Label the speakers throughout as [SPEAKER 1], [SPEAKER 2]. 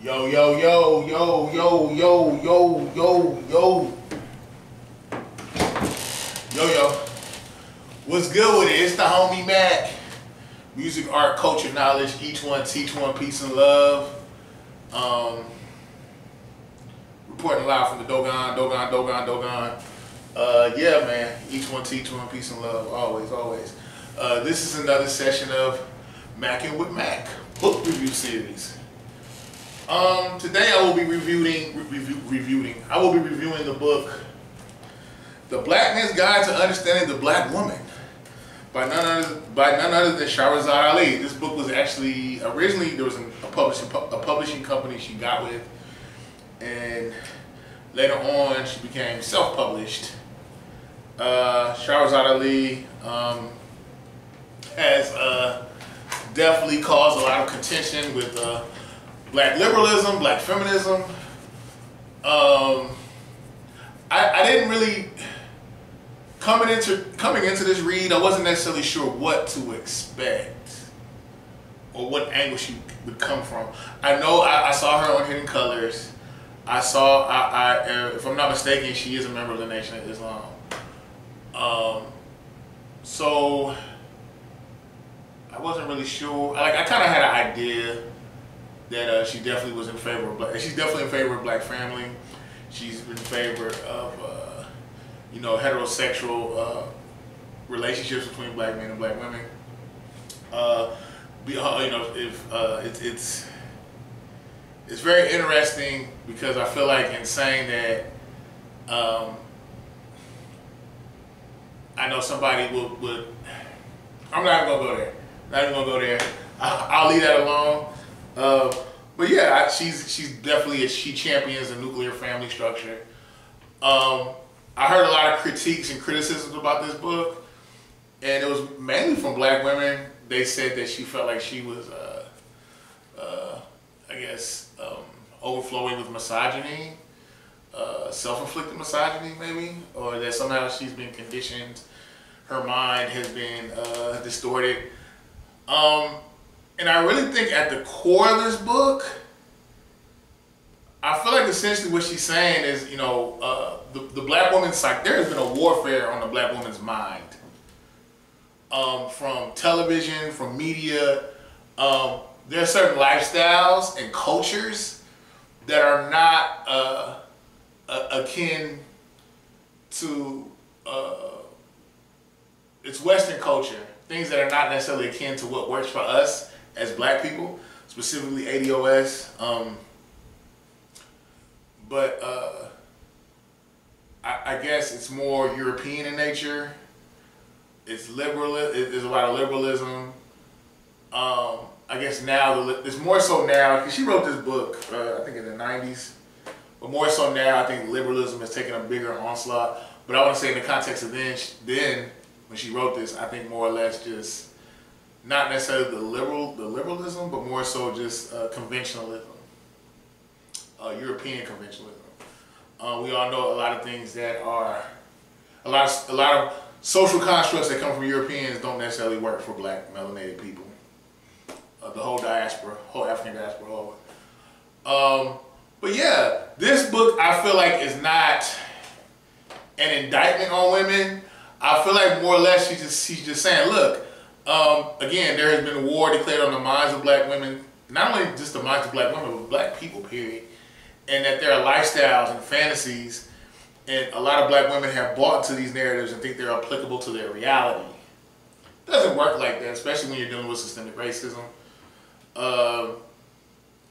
[SPEAKER 1] Yo, yo, yo, yo, yo, yo, yo, yo, yo. Yo, yo. What's good with it? It's the homie Mac. Music, art, culture, knowledge. Each one, teach one, peace and love. Reporting live from the Dogon. Yeah, man. Each one, teach one, peace and love. Always, always. This is another session of Mackin' with Mac book review series. Today I will be reviewing the book The Black Man's Guide to Understanding the Black Woman by none other than Sharazad Ali. This book was actually originally there was a publishing company she got with, and later on she became self-published. Sharazad Ali has definitely caused a lot of contention with Black liberalism, Black feminism. I didn't really coming into this read. I wasn't necessarily sure what to expect or what angle she would come from. I know I saw her on Hidden Colors. If I'm not mistaken, she is a member of the Nation of Islam. So I wasn't really sure. Like, I kind of had an idea that she definitely was in favor of black. She's definitely in favor of black family. She's in favor of heterosexual relationships between black men and black women. It's very interesting because I feel like in saying that, I know somebody would. I'm not even gonna go there. Not even gonna go there. I'll leave that alone. But yeah, she's definitely she champions a nuclear family structure. I heard a lot of critiques and criticisms about this book, and it was mainly from black women. They said that she felt like she was, overflowing with misogyny, self-inflicted misogyny maybe, or that somehow she's been conditioned, her mind has been distorted. And I really think at the core of this book, I feel like essentially what she's saying is, the black woman's there has been a warfare on the black woman's mind. From television, from media, there are certain lifestyles and cultures that are not akin to it's Western culture. Things that are not necessarily akin to what works for us as black people, specifically ADOS. I guess it's more European in nature. It's liberal. There's a lot of liberalism. I guess now it's more so now because she wrote this book, I think in the '90s, but more so now I think liberalism has taken a bigger onslaught. But I want to say in the context of then when she wrote this, I think more or less just not necessarily the liberalism, but more so just conventionalism, European conventionalism. We all know a lot of things that are a lot of social constructs that come from Europeans don't necessarily work for black melanated people. The whole diaspora, whole African diaspora. But yeah, this book I feel like is not an indictment on women. I feel like more or less she's just saying, look, again, there has been war declared on the minds of black women, not only just the minds of black women, but black people, period. And that there are lifestyles and fantasies, and a lot of black women have bought into these narratives and think they're applicable to their reality. It doesn't work like that, especially when you're dealing with systemic racism. I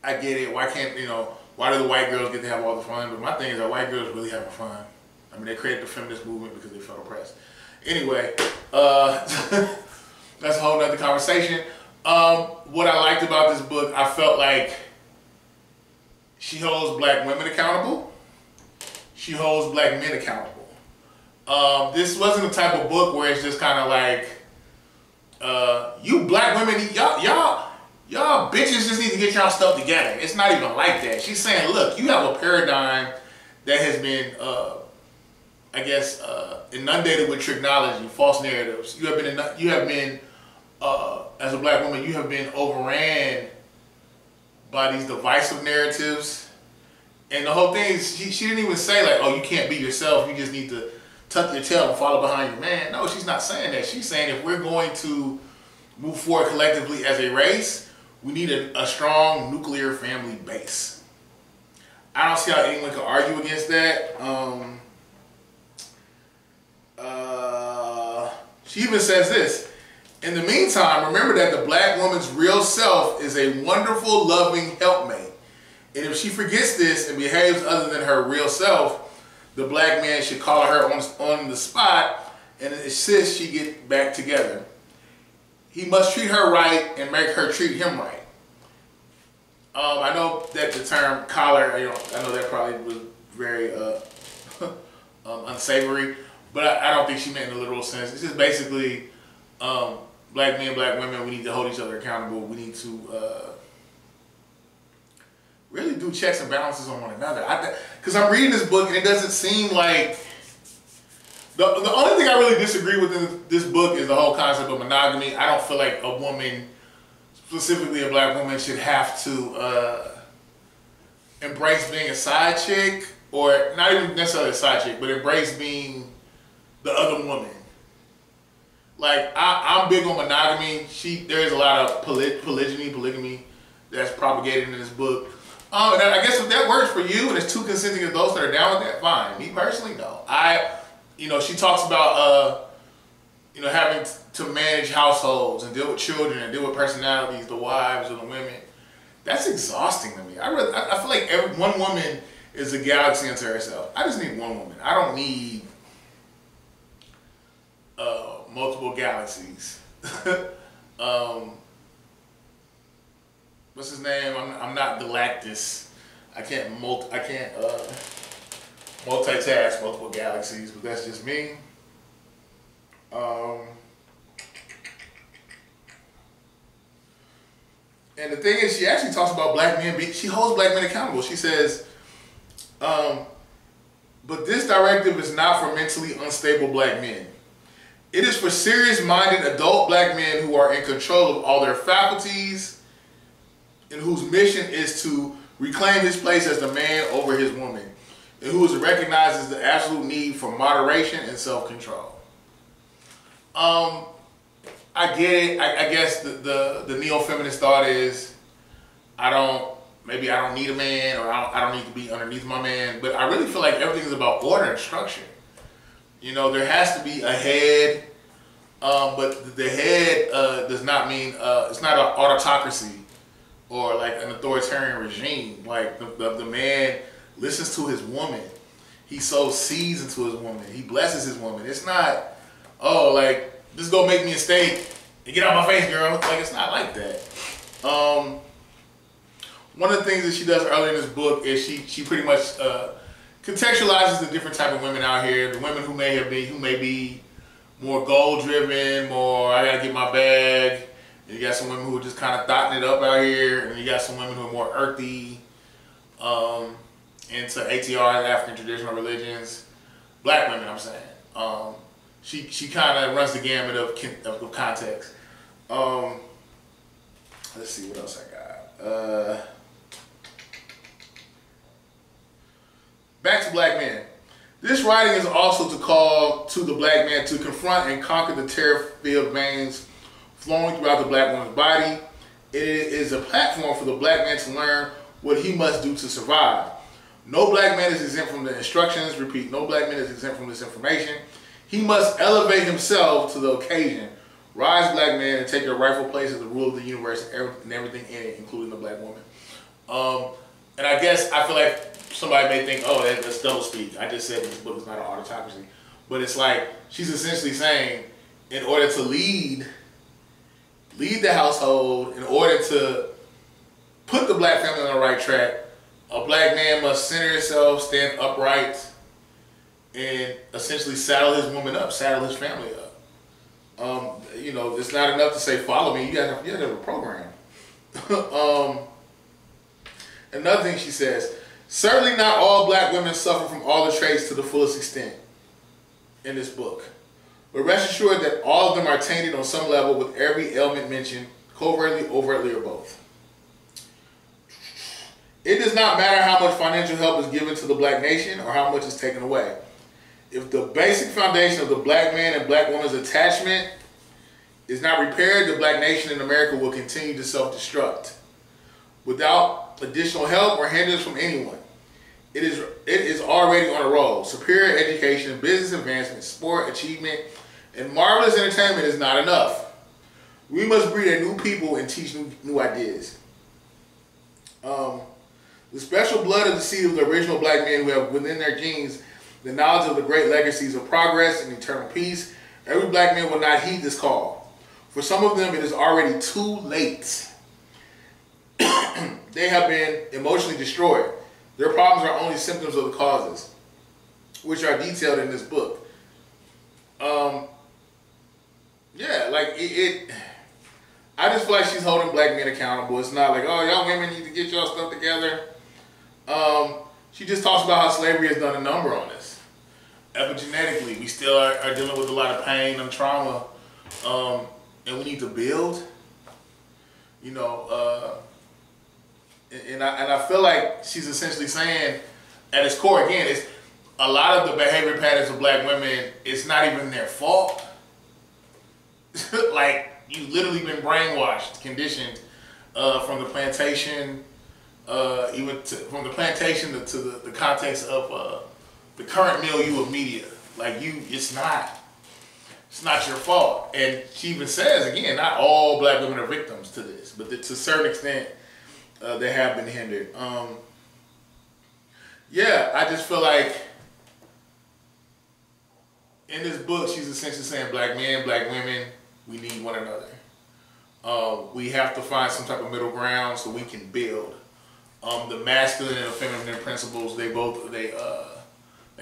[SPEAKER 1] get it. Why do the white girls get to have all the fun? But my thing is that white girls really having fun. I mean, they created the feminist movement because they felt oppressed. Anyway, that's a whole nother conversation. What I liked about this book, I felt like she holds black women accountable. She holds black men accountable. This wasn't the type of book where it's just kind of like, you black women, y'all bitches just need to get y'all stuff together. It's not even like that. She's saying, look, you have a paradigm that has been, inundated with tricknology, false narratives. You have been, as a black woman, you have been overran by these divisive narratives. And the whole thing is, she didn't even say like, oh, you can't be yourself, you just need to tuck your tail and follow behind your man. No, she's not saying that. She's saying if we're going to move forward collectively as a race, we need a strong nuclear family base. I don't see how anyone can argue against that. She even says this: in the meantime, remember that the black woman's real self is a wonderful, loving helpmate. And if she forgets this and behaves other than her real self, the black man should call her on the spot and insist she get back together. He must treat her right and make her treat him right. I know that the term collar, I know that probably was very unsavory, but I don't think she meant in a literal sense. It's just basically black men, black women, we need to hold each other accountable. We need to really do checks and balances on one another. Because I'm reading this book and it doesn't seem like... The only thing I really disagree with in this book is the whole concept of monogamy. I don't feel like a woman, specifically a black woman, should have to embrace being a side chick, or not even necessarily a side chick, but embrace being the other woman. Like, I'm big on monogamy. There is a lot of polygamy that's propagated in this book. And I guess if that works for you and it's two consenting adults that are down with that, fine. Me personally, no. She talks about, having to manage households and deal with children and deal with personalities, the wives or the women. That's exhausting to me. I feel like one woman is a galaxy unto herself. I just need one woman. I don't need multiple galaxies. What's his name? I'm not Galactus. I can't multitask multiple galaxies, but that's just me. And the thing is, she actually talks about black men. She holds black men accountable. She says, but this directive is not for mentally unstable black men. It is for serious-minded adult black men who are in control of all their faculties and whose mission is to reclaim his place as the man over his woman, and who recognizes the absolute need for moderation and self-control. I get it. I guess the neo-feminist thought is, I don't need a man, or I don't need to be underneath my man. But I really feel like everything is about order and structure. There has to be a head, but the head does not mean, it's not an autocracy or like an authoritarian regime. Like the man listens to his woman. He sows seeds into his woman. He blesses his woman. It's not, oh, like, just go make me a steak and get out my face, girl. Like, it's not like that. One of the things that she does earlier in this book is she pretty much contextualizes the different type of women out here. The women who may be more goal driven, more I gotta get my bag. And you got some women who are just kind of thotting it up out here, and you got some women who are more earthy, into ATR, African traditional religions. Black women, I'm saying. She kind of runs the gamut of context. Let's see what else I got. Back to black men. This writing is also to call to the black man to confront and conquer the terror-filled veins flowing throughout the black woman's body. It is a platform for the black man to learn what he must do to survive. No black man is exempt from the instructions. Repeat, no black man is exempt from this information. He must elevate himself to the occasion. Rise, black man, and take your rightful place as the ruler of the universe and everything in it, including the black woman. And I guess I feel like somebody may think, oh, that's double speak. I just said this book is not an autocracy. But it's like, she's essentially saying, in order to lead the household, in order to put the black family on the right track, a black man must center himself, stand upright, and essentially saddle his woman up, saddle his family up. It's not enough to say, follow me. You gotta have a program. Another thing she says, certainly not all black women suffer from all the traits to the fullest extent in this book. But rest assured that all of them are tainted on some level with every ailment mentioned, covertly, overtly, or both. It does not matter how much financial help is given to the black nation or how much is taken away. If the basic foundation of the black man and black woman's attachment is not repaired, the black nation in America will continue to self-destruct without additional help or hindrance from anyone. It is already on a roll. Superior education, business advancement, sport achievement, and marvelous entertainment is not enough. We must breed a new people and teach new ideas. The special blood of the seed of the original black men who have within their genes the knowledge of the great legacies of progress and eternal peace. Every black man will not heed this call. For some of them, it is already too late. They have been emotionally destroyed. Their problems are only symptoms of the causes, which are detailed in this book. Yeah, like I just feel like she's holding black men accountable. It's not like, oh, y'all women need to get y'all stuff together. She just talks about how slavery has done a number on us. Epigenetically, we still are dealing with a lot of pain and trauma, and we need to build. You know, and I feel like she's essentially saying, at its core, again, it's a lot of the behavior patterns of black women. It's not even their fault. Like, you literally been brainwashed, conditioned from the plantation, from the plantation to the context of the current milieu of media. Like, it's not your fault. And she even says, again, not all black women are victims to this, but to a certain extent, they have been hindered. Yeah, I just feel like in this book, she's essentially saying black men, black women, we need one another. We have to find some type of middle ground so we can build. The masculine and the feminine principles, they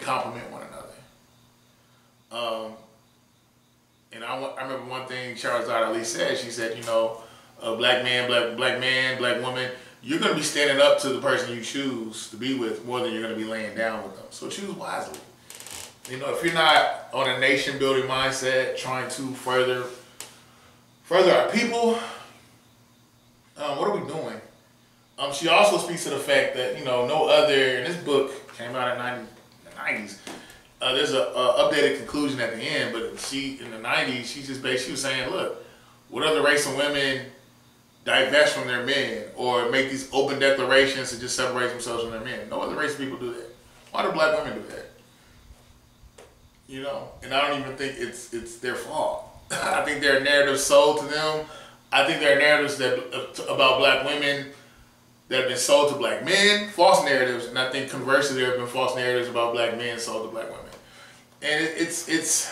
[SPEAKER 1] complement one another. And I remember one thing Sharazad Ali said. She said, you know, black man, black woman, you're going to be standing up to the person you choose to be with more than you're going to be laying down with them. So choose wisely. You know, if you're not on a nation building mindset, trying to further our people, what are we doing? She also speaks to the fact that, you know, no other, and this book came out in the 90s. There's a updated conclusion at the end, but in the 90s, she was saying, look, what other race of women divest from their men or make these open declarations to just separate themselves from their men? No other race of people do that. Why do black women do that? You know, and I don't even think it's their fault. I think there are narratives sold to them. I think there are narratives about black women that have been sold to black men, false narratives, and I think conversely there have been false narratives about black men sold to black women. And it's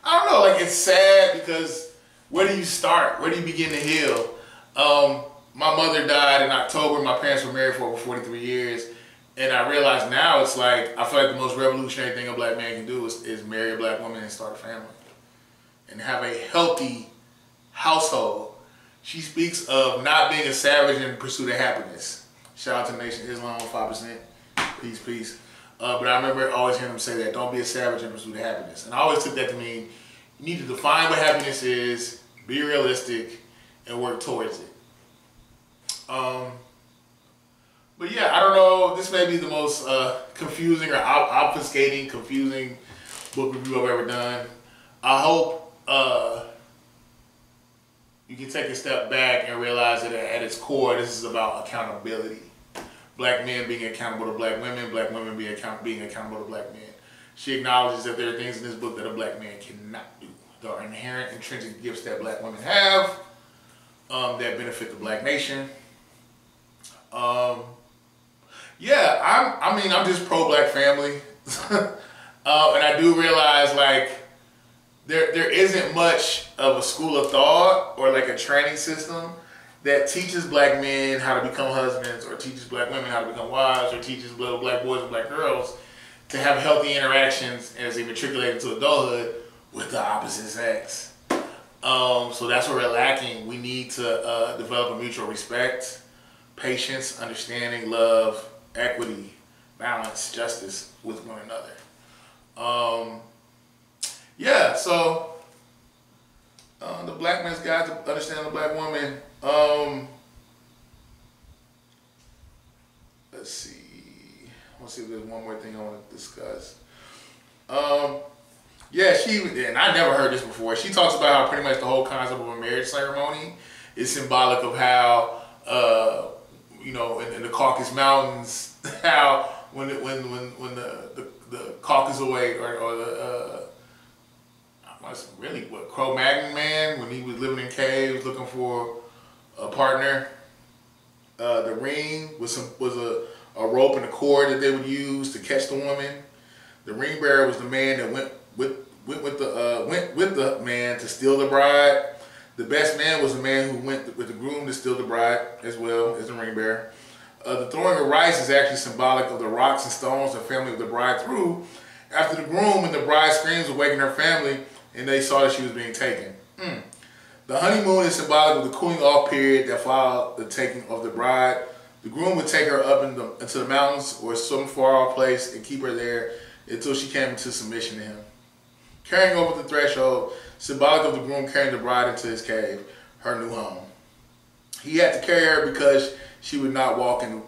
[SPEAKER 1] I don't know, like, it's sad because where do you start? Where do you begin to heal? My mother died in October. My parents were married for over 43 years. And I realize now it's like, I feel like the most revolutionary thing a black man can do is marry a black woman and start a family. And have a healthy household. She speaks of not being a savage in pursuit of happiness. Shout out to Nation Islam, 5%. Peace, peace. But I remember always hearing them say that, don't be a savage in pursuit of happiness. And I always took that to mean, you need to define what happiness is, be realistic, and work towards it. But yeah, I don't know, this may be the most confusing or obfuscating, confusing book review I've ever done. I hope you can take a step back and realize that at its core, this is about accountability. Black men being accountable to black women being accountable to black men. She acknowledges that there are things in this book that a black man cannot do. There are inherent, intrinsic gifts that black women have that benefit the black nation. Yeah, I'm just pro-black family. And I do realize, like, there isn't much of a school of thought or like a training system that teaches black men how to become husbands or teaches black women how to become wives or teaches little black boys and black girls to have healthy interactions as they matriculate into adulthood with the opposite sex. So that's what we're lacking. We need to develop a mutual respect, patience, understanding, love, equity, balance, justice with one another. Yeah, so the black man's guide to understand the black woman. let's see. I want to see if there's one more thing I want to discuss. Yeah, and I never heard this before. She talks about how pretty much the whole concept of a marriage ceremony is symbolic of how, you know, in the Caucasus Mountains, how when the Caucasoid or the Cro-Magnon man, when he was living in caves looking for a partner, the ring was a rope and a cord that they would use to catch the woman. The ring bearer was the man that went with the man to steal the bride. The best man was the man who went with the groom to steal the bride as well as the ring bearer. The throwing of rice is actually symbolic of the rocks and stones the family of the bride threw after the groom, and the bride's screams awakened her family and they saw that she was being taken. The honeymoon is symbolic of the cooling off period that followed the taking of the bride. The groom would take her up into the mountains or some far off place and keep her there until she came into submission to him. Carrying over the threshold, symbolic of the groom carrying the bride into his cave, her new home. He had to carry her because she would not walk in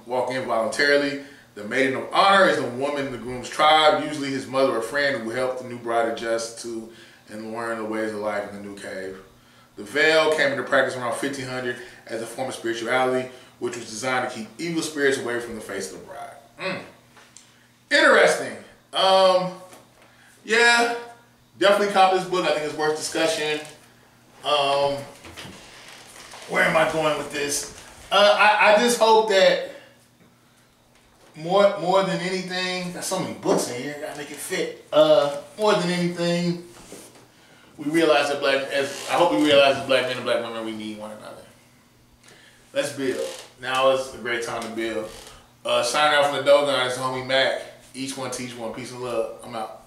[SPEAKER 1] voluntarily. The maiden of honor is the woman in the groom's tribe, usually his mother or friend, who will help the new bride adjust to and learn the ways of life in the new cave. The veil came into practice around 1500 as a form of spirituality, which was designed to keep evil spirits away from the face of the bride. Interesting. Yeah, definitely cop this book. I think it's worth discussion. Where am I going with this? I just hope that more than anything, got so many books in here, gotta make it fit. More than anything, we realize that I hope we realize as black men and black women, we need one another. Let's build. Now is a great time to build. Signing out from the Dogon is homie Mac. Each one teach one. Peace and love. I'm out.